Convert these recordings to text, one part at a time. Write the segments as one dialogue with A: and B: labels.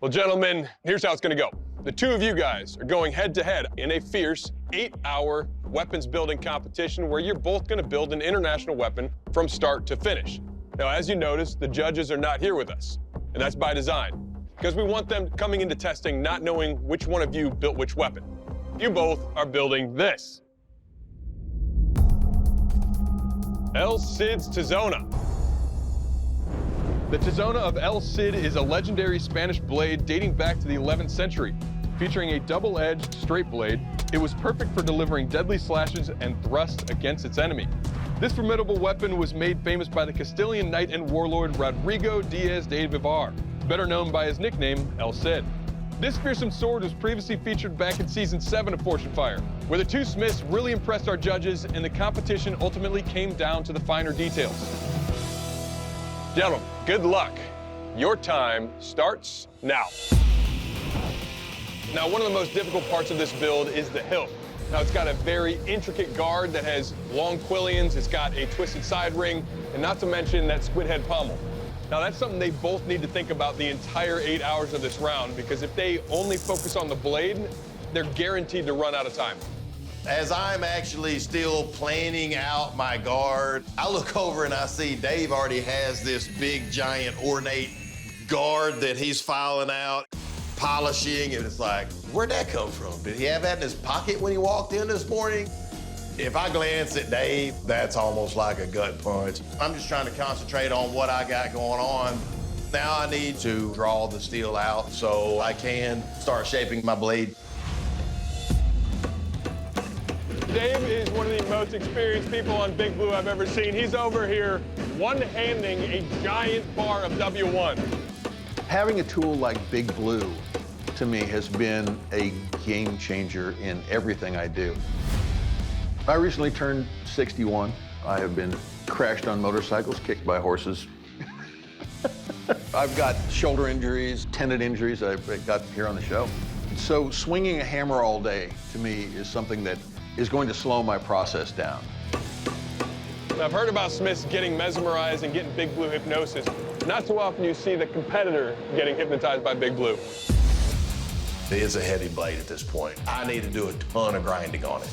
A: Well, gentlemen, here's how it's gonna go. The two of you guys are going head-to-head in a fierce 8-hour weapons building competition where you're both gonna build an international weapon from start to finish. Now, as you notice, the judges are not here with us, and that's by design, because we want them coming into testing not knowing which one of you built which weapon. You both are building this. El Cid's Tizona. The Tizona of El Cid is a legendary Spanish blade dating back to the 11th century. Featuring a double-edged straight blade, it was perfect for delivering deadly slashes and thrusts against its enemy. This formidable weapon was made famous by the Castilian knight and warlord Rodrigo Diaz de Vivar, better known by his nickname, El Cid. This fearsome sword was previously featured back in Season 7 of Forged in Fire, where the two smiths really impressed our judges and the competition ultimately came down to the finer details. Gentlemen, good luck. Your time starts now. Now, one of the most difficult parts of this build is the hilt. Now, it's got a very intricate guard that has long quillions, it's got a twisted side ring, and not to mention that squid head pommel. Now, that's something they both need to think about the entire 8 hours of this round, because if they only focus on the blade, they're guaranteed to run out of time.
B: As I'm actually still planning out my guard, I look over and I see Dave already has this big, giant, ornate guard that he's filing out, polishing, and it's like, where'd that come from? Did he have that in his pocket when he walked in this morning? If I glance at Dave, that's almost like a gut punch. I'm just trying to concentrate on what I got going on. Now I need to draw the steel out so I can start shaping my blade.
A: Dave is one of the most experienced people on Big Blue I've ever seen. He's over here one-handing a giant bar of W1.
C: Having a tool like Big Blue, to me, has been a game changer in everything I do. I recently turned 61. I have been crashed on motorcycles, kicked by horses. I've got shoulder injuries, tendon injuries I got here on the show. So swinging a hammer all day, to me, is something that is going to slow my process down.
A: Now, I've heard about Smiths getting mesmerized and getting Big Blue hypnosis. Not too often you see the competitor getting hypnotized by Big Blue.
B: It is a heavy blade at this point. I need to do a ton of grinding on it.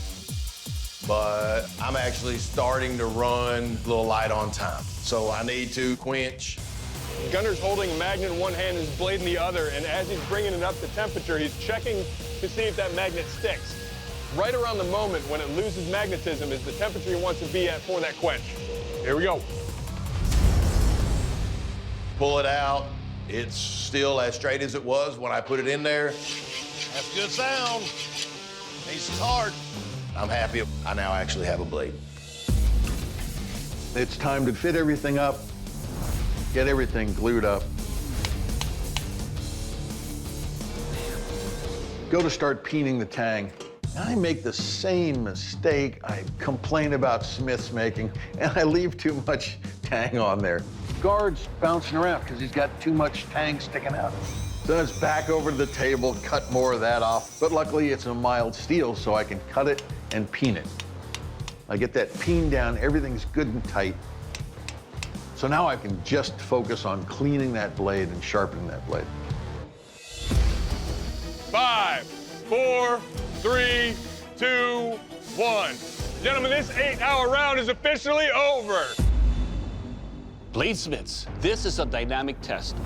B: But I'm actually starting to run a little light on time. So I need to quench.
A: Gunner's holding a magnet in one hand and his blade in the other, and as he's bringing it up to temperature, he's checking to see if that magnet sticks. Right around the moment when it loses magnetism is the temperature he wants to be at for that quench. Here we go.
B: Pull it out. It's still as straight as it was when I put it in there. That's a good sound. It's hard. I'm happy I now actually have a blade.
C: It's time to fit everything up, get everything glued up. Go to start peening the tang. I make the same mistake I complain about Smith's making, and I leave too much tang on there. Guard's bouncing around because he's got too much tang sticking out. Then it's back over to the table, cut more of that off. But luckily, it's a mild steel, so I can cut it and peen it. I get that peen down, everything's good and tight. So now I can just focus on cleaning that blade and sharpening that blade.
A: 5, 4, 3, 2, 1. Gentlemen, this 8-hour round is officially over.
D: Bladesmiths, this is a dynamic test.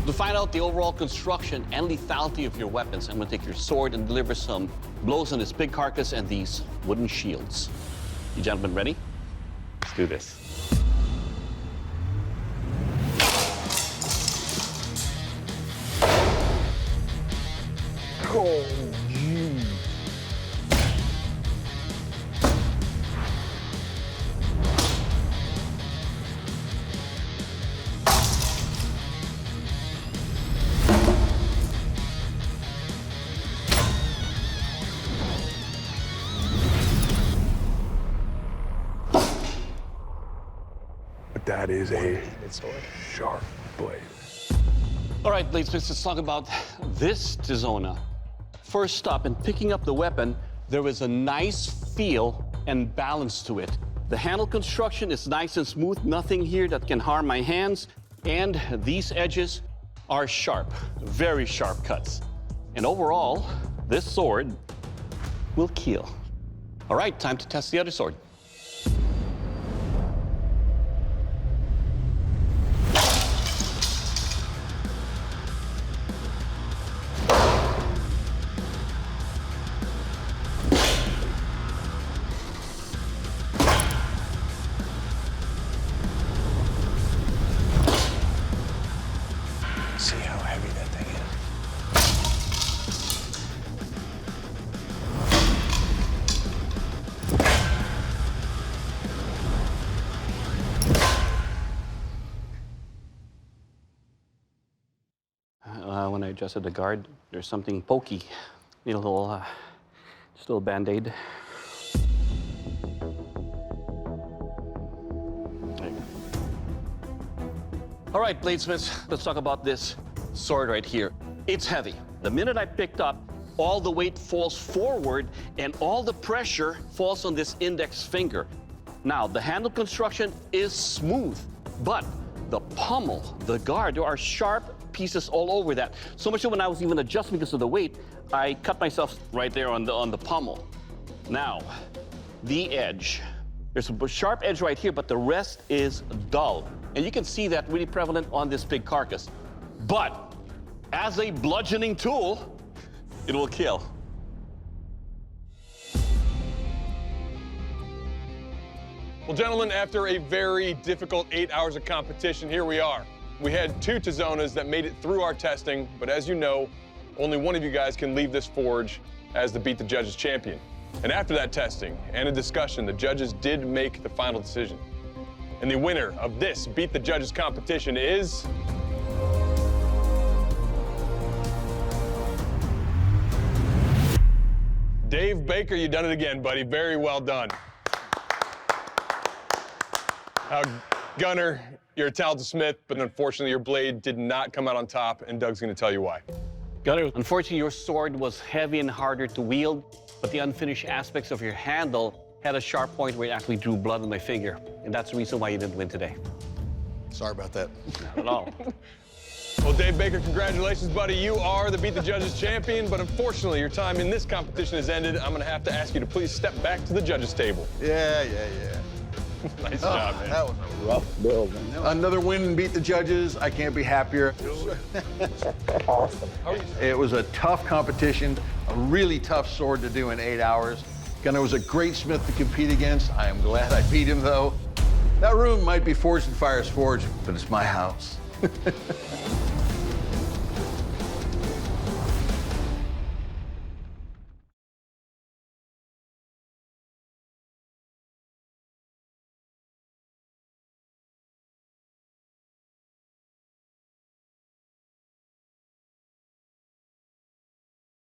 D: To find out the overall construction and lethality of your weapons, I'm gonna take your sword and deliver some blows on this big carcass and these wooden shields. You gentlemen ready? Let's do this.
C: Oh, geez.
E: But that is a sharp blade.
D: All right, Bladesmiths, let's talk about this Tizona. First stop, in picking up the weapon, there was a nice feel and balance to it. The handle construction is nice and smooth, nothing here that can harm my hands, and these edges are sharp, very sharp cuts. And overall, this sword will kill. All right, time to test the other sword.
E: See how heavy that thing is.
D: When I adjusted the guard, there's something pokey. Need a little, just a little Band-Aid. All right, bladesmiths, let's talk about this sword right here. It's heavy. The minute I picked up, all the weight falls forward and all the pressure falls on this index finger. Now, the handle construction is smooth, but the pommel, the guard, there are sharp pieces all over that. So much so when I was even adjusting because of the weight, I cut myself right there on the pommel. Now, the edge. There's a sharp edge right here, but the rest is dull. And you can see that really prevalent on this big carcass. But as a bludgeoning tool, it will kill.
A: Well, gentlemen, after a very difficult 8 hours of competition, here we are. We had 2 Tizonas that made it through our testing, but as you know, only one of you guys can leave this forge as the Beat the Judges champion. And after that testing and a discussion, the judges did make the final decision. And the winner of this Beat the Judges competition is... Dave Baker, you done it again, buddy. Very well done. Gunner, you're a talented smith, but unfortunately your blade did not come out on top, and Doug's gonna tell you why.
D: Gunner, unfortunately your sword was heavy and harder to wield, but the unfinished aspects of your handle had a sharp point where it actually drew blood on my finger. And that's the reason why you didn't win today.
B: Sorry about that.
D: Not at all.
A: Well, Dave Baker, congratulations, buddy. You are the Beat the Judges champion, but unfortunately your time in this competition has ended. I'm gonna have to ask you to please step back to the judges' table.
B: Yeah.
A: Nice job, man.
B: That was a rough build, man.
C: Another win and Beat the Judges. I can't be happier.
E: Awesome.
C: It was a tough competition, a really tough sword to do in 8 hours. Gunnar was a great smith to compete against. I am glad I beat him, though. That room might be Forged in Fire's forge, but it's my house.